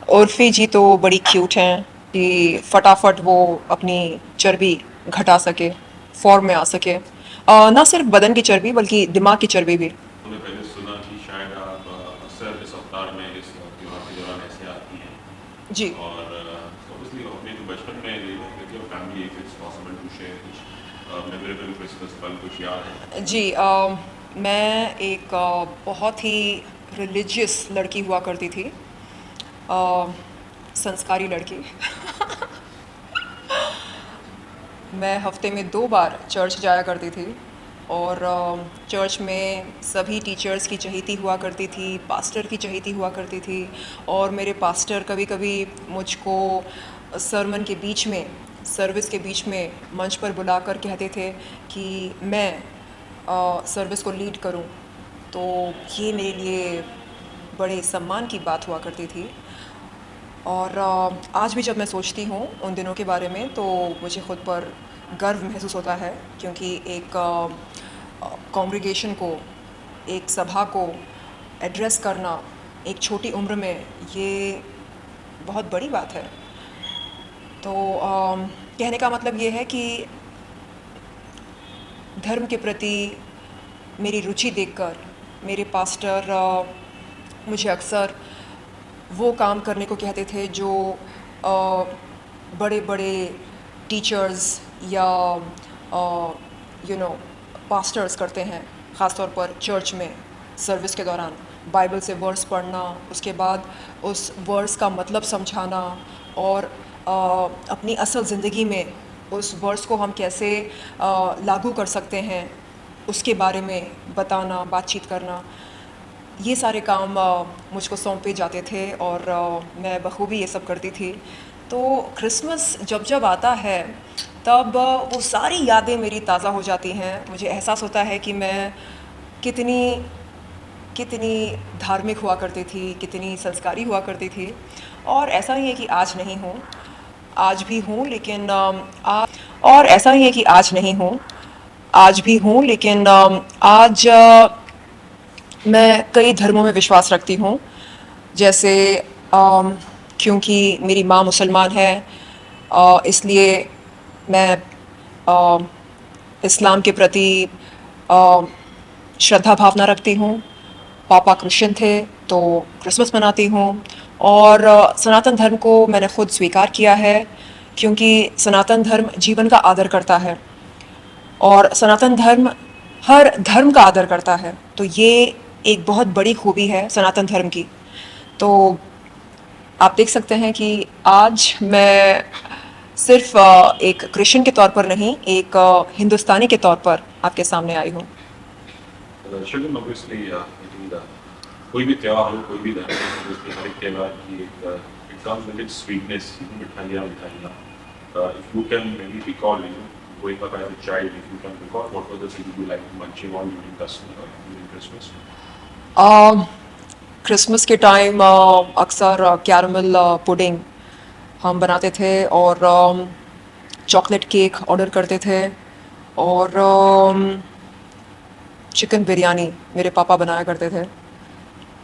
उर्फ़ी जी तो बड़ी क्यूट हैं कि फटाफट वो अपनी चर्बी घटा सके, फ़ॉर्म में आ सके। ना सिर्फ़ बदन की चर्बी बल्कि दिमाग की चर्बी भी। हमने पहले सुना कि शायद आप अक्सर इस अवतार में इस त्योहार के दौरान ऐसे आती हैं जी। और ऑब्वियसली अपने जो बचपन में live with your family if it's possible to share कुछ मेमोरेबल क्रिसमस पल कुछ याद है? जी मैं एक बहुत ही रिलीजियस लड़की हुआ करती थी। अ, संस्कारी लड़की। मैं हफ्ते में 2 बार चर्च जाया करती थी और चर्च में सभी टीचर्स की चहेती हुआ करती थी, पास्टर की चहेती हुआ करती थी और मेरे पास्टर कभी-कभी मुझको सरमन के बीच में, सर्विस के बीच में मंच पर बुलाकर कहते थे कि मैं सर्विस को लीड करूं। तो ये मेरे लिए बड़े सम्मान की बात हुआ करती थी और आज भी जब मैं सोचती हूँ उन दिनों के बारे में तो मुझे ख़ुद पर गर्व महसूस होता है क्योंकि एक कॉन्ग्रीगेशन को, एक सभा को एड्रेस करना एक छोटी उम्र में, ये बहुत बड़ी बात है। तो कहने का मतलब ये है कि धर्म के प्रति मेरी रुचि देखकर मेरे पास्टर मुझे अक्सर वो काम करने को कहते थे जो बड़े बड़े टीचर्स या पास्टर्स करते हैं, ख़ास तौर पर चर्च में सर्विस के दौरान बाइबल से वर्स पढ़ना, उसके बाद उस वर्स का मतलब समझाना और अपनी असल ज़िंदगी में उस वर्स को हम कैसे लागू कर सकते हैं उसके बारे में बताना, बातचीत करना। ये सारे काम मुझको सौंपे जाते थे और मैं बखूबी ये सब करती थी। तो क्रिसमस जब जब आता है तब वो सारी यादें मेरी ताज़ा हो जाती हैं। मुझे एहसास होता है कि मैं कितनी कितनी धार्मिक हुआ करती थी, कितनी संस्कारी हुआ करती थी और ऐसा नहीं है कि आज नहीं हूँ, आज भी हूँ लेकिन और ऐसा नहीं है कि आज नहीं हूँ, आज भी हूँ लेकिन आज मैं कई धर्मों में विश्वास रखती हूँ। जैसे अम, क्योंकि मेरी माँ मुसलमान है इसलिए मैं अ, इस्लाम के प्रति अ, श्रद्धा भावना रखती हूँ। पापा क्रिश्चियन थे तो क्रिसमस मनाती हूँ और सनातन धर्म को मैंने खुद स्वीकार किया है क्योंकि सनातन धर्म जीवन का आदर करता है और सनातन धर्म हर धर्म का आदर करता है। तो ये एक बहुत बड़ी खूबी है सनातन धर्म की। तो आप देख सकते हैं कि आज मैं सिर्फ एक क्रिश्चियन के तौर पर नहीं, एक हिंदुस्तानी के तौर पर आपके सामने आई हूँ। शुगन ऑब्वियसली आई थिंक कोई भी त्योहार हो, कोई भी धर्म हो, ऑब्वियसली हर एक त्योहार की एक it comes with its sweetness, मिठाइयाँ मिठाइयाँ। If you can maybe recall growing up as a child, if you can recall, what was the thing you like munching on during Christmas? Christmas के time अक्सर caramel pudding हम बनाते थे और chocolate cake order करते थे और chicken biryani मेरे पापा बनाया करते थे,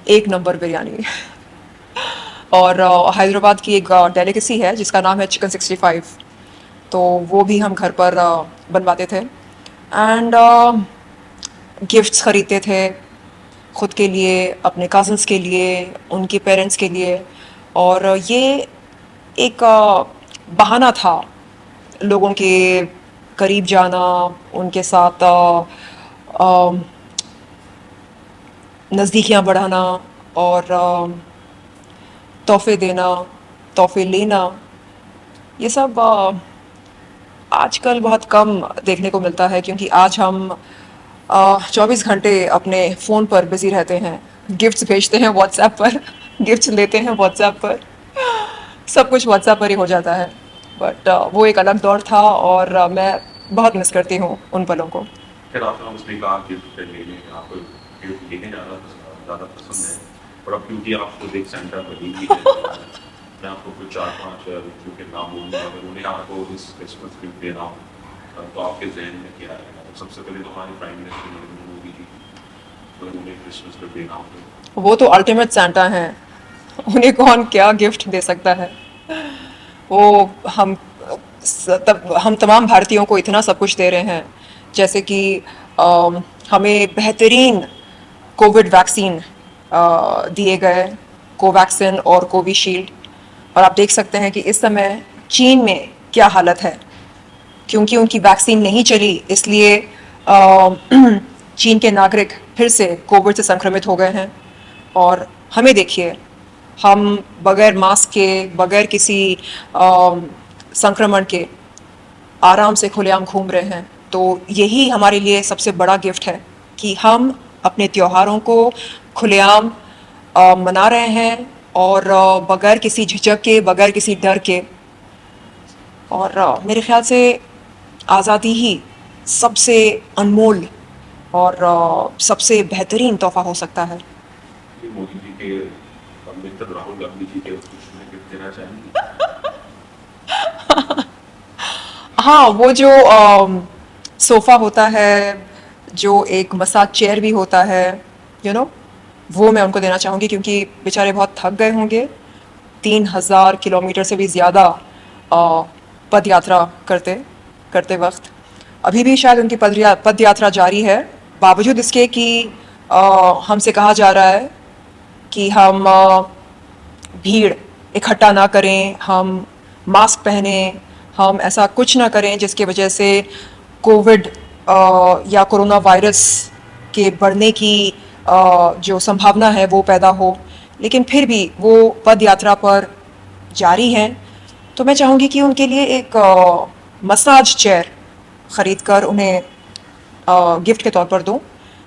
एक नंबर बिरयानी। और हैदराबाद की एक डेलिकेसी है जिसका नाम है चिकन 65, तो वो भी हम घर पर बनवाते थे एंड गिफ्ट्स ख़रीदते थे खुद के लिए, अपने कज़न्स के लिए, उनके पेरेंट्स के लिए और ये एक बहाना था लोगों के करीब जाना, उनके साथ नज़दीकियाँ बढ़ाना और तोहफ़े देना, तोहफ़े लेना, ये सब आजकल बहुत कम देखने को मिलता है क्योंकि आज हम 24 घंटे अपने फ़ोन पर बिज़ी रहते हैं, गिफ्ट्स भेजते हैं व्हाट्सएप पर, गिफ्ट्स लेते हैं व्हाट्सएप पर, सब कुछ व्हाट्सएप पर ही हो जाता है। बट वो एक अलग दौर था और मैं बहुत मिस करती हूँ उन पलों को। खैर आपने ऑब्वियसली कहा गिफ्ट लेने आपको गिफ्ट लेने ज़्यादा पसंद है, और अब क्योंकि आप खुद एक सेंटा बनी हुई है तो मैं आपको कुछ 4-5 व्यक्तियों के नाम बोलूँगा, अगर उन्हें आपको इस क्रिसमस गिफ्ट देना हो तो आपके जहन में क्या आएगा? तो सबसे पहले तो हमारे प्राइम मिनिस्टर नरेंद्र मोदी जी, अगर उन्हें क्रिसमस गिफ्ट देना हो तो? वो तो अल्टीमेट सेंटा हैं, उन्हें कौन क्या गिफ्ट दे सकता है। वो हम तब हम तमाम भारतीयों को इतना सब कुछ दे रहे हैं, जैसे कि हमें बेहतरीन कोविड वैक्सीन दिए गए, कोवैक्सिन और कोविशील्ड। और आप देख सकते हैं कि इस समय चीन में क्या हालत है, क्योंकि उनकी वैक्सीन नहीं चली, इसलिए चीन के नागरिक फिर से कोविड से संक्रमित हो गए हैं। और हमें देखिए, हम बगैर मास्क के, बगैर किसी संक्रमण के आराम से खुलेआम घूम रहे हैं। तो यही हमारे लिए सबसे बड़ा गिफ्ट है कि हम अपने त्योहारों को खुलेआम मना रहे हैं, और बगैर किसी झिझक के, बगैर किसी डर के। और मेरे ख्याल से आज़ादी ही सबसे अनमोल और सबसे बेहतरीन तोहफा हो सकता है। कि मोदी जी के मित्र राहुल गांधी जी के कुछ में गिफ्ट देना चाहेंगे? हाँ, वो जो सोफ़ा होता है, जो एक मसाज चेयर भी होता है, यू नो, वो मैं उनको देना चाहूँगी, क्योंकि बेचारे बहुत थक गए होंगे 3000 किलोमीटर से भी ज़्यादा पद यात्रा करते करते वक्त। अभी भी शायद उनकी पद यात्रा जारी है, बावजूद इसके कि हमसे कहा जा रहा है कि हम भीड़ इकट्ठा ना करें, हम मास्क पहने, हम ऐसा कुछ ना करें जिसकी वजह से कोविड या कोरोना वायरस के बढ़ने की जो संभावना है वो पैदा हो। लेकिन फिर भी वो पद यात्रा पर जारी हैं। तो मैं चाहूँगी कि उनके लिए एक मसाज चेयर ख़रीद कर उन्हें गिफ्ट के तौर पर दूं,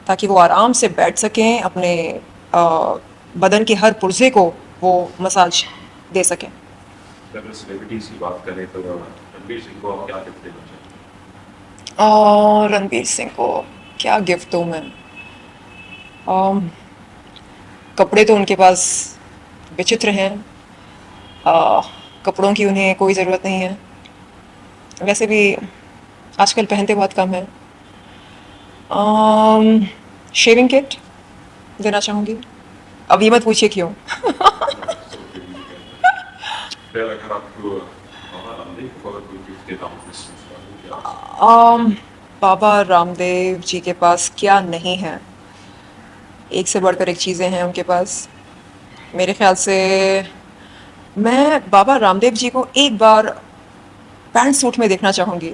ताकि वो आराम से बैठ सकें, अपने बदन के हर पुर्जे को वो मसाज दे सकें। अगर सेलिब्रिटीज की बात करें तो रणवीर सिंह को आप क्या गिफ्ट देना चाहेंगे? और रणबीर सिंह को क्या गिफ्ट दूं मैं? अम, कपड़े तो उनके पास विचित्र हैं, अ, कपड़ों की उन्हें कोई ज़रूरत नहीं है, वैसे भी आजकल पहनते बहुत कम है। शेविंग किट देना चाहूँगी। अब ये मत पूछिए क्यों। फिर अगर आपको बाबा रामदेव को अगर कोई गिफ्ट देना हो क्रिसमस का, तो क्या हो? आम, बाबा रामदेव जी के पास क्या नहीं है, एक से बढ़कर एक चीज़ें हैं उनके पास। मेरे ख्याल से मैं बाबा रामदेव जी को एक बार पैंट सूट में देखना चाहूँगी।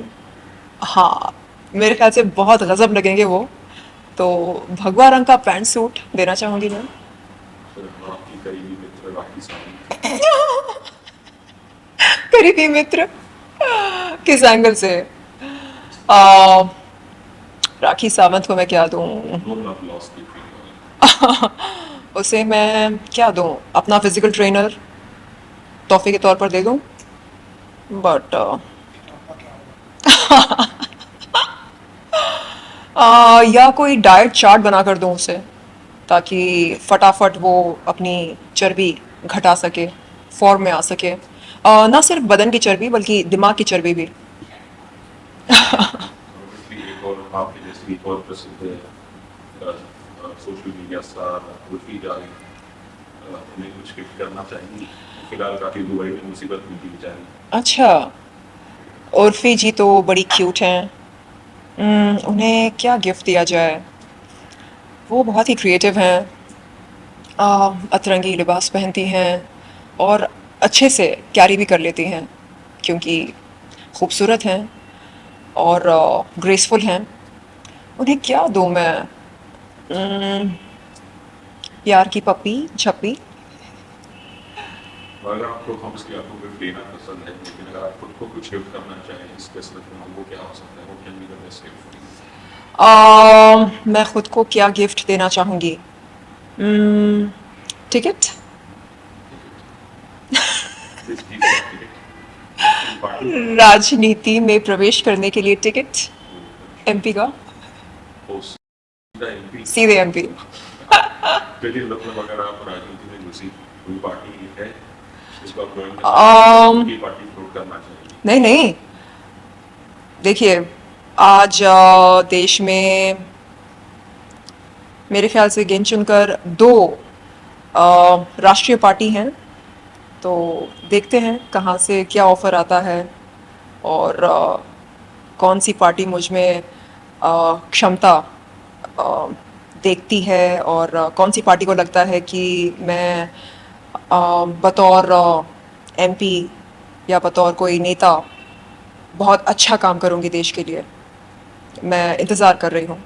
हाँ, मेरे ख्याल से बहुत गज़ब लगेंगे वो। तो भगवा रंग का पैंट सूट देना चाहूँगी मैं। फिर आपकी करीबी मित्र राखी सावंत, करीबी मित्र किस एंगल से? आ, राखी सावंत को मैं क्या दूं? नो लव लॉस की फीलिंग उसे मैं क्या दूं? अपना फिजिकल ट्रेनर तोहफे के तौर पर दे दूं, बट या कोई डाइट चार्ट बना कर दूं उसे, ताकि फटाफट वो अपनी चर्बी घटा सके, फॉर्म में आ सके। ना सिर्फ बदन की चर्बी बल्कि दिमाग की चर्बी भी। ऑब्वियसली एक और आपके जैसे एक और प्रसिद्ध social media star Urfi Javed उन्हें कुछ गिफ्ट करना चाहेंगी? फिलहाल काफी दुबई में मुसीबत में थी बेचारी। अच्छा, उर्फी जी तो बड़ी क्यूट हैं। उन्हें क्या गिफ्ट दिया जाए? वो बहुत ही क्रिएटिव हैं, अतरंगी लिबास पहनती हैं और अच्छे से कैरी भी कर लेती हैं, क्योंकि खूबसूरत हैं और ग्रेसफुल हैं। उन्हें क्या दूं मैं? उम, प्यार की पप्पी झप्पी। और अगर आपको हम उसके आपको गिफ्ट देना पसंद है, लेकिन अगर आप खुद को कुछ गिफ्ट करना चाहें इस किस्मत में, वो क्या हो सकता है? वो can be the best gift for मैं खुद को क्या गिफ्ट देना चाहूँगी? टिकट। यू? दिस चीज का टिकट पार्टी राजनीति में प्रवेश करने के लिए टिकट, एमपी का, पोस्ट द एमपी। सीधे एमपी। चलिए मतलब अगर आप राजनीति में घुसी कोई पार्टी है जिसको आप ज्वाइन करना चाहेंगे, उनकी पार्टी फ्लोट करना चाहेंगे? नहीं नहीं, देखिए, आज देश में मेरे ख्याल से गिन चुनकर दो राष्ट्रीय पार्टी हैं, तो देखते हैं कहाँ से क्या ऑफ़र आता है और कौन सी पार्टी मुझ में क्षमता अ, देखती है और कौन सी पार्टी को लगता है कि मैं बतौर एमपी या बतौर कोई नेता बहुत अच्छा काम करूँगी देश के लिए। मैं इंतज़ार कर रही हूँ।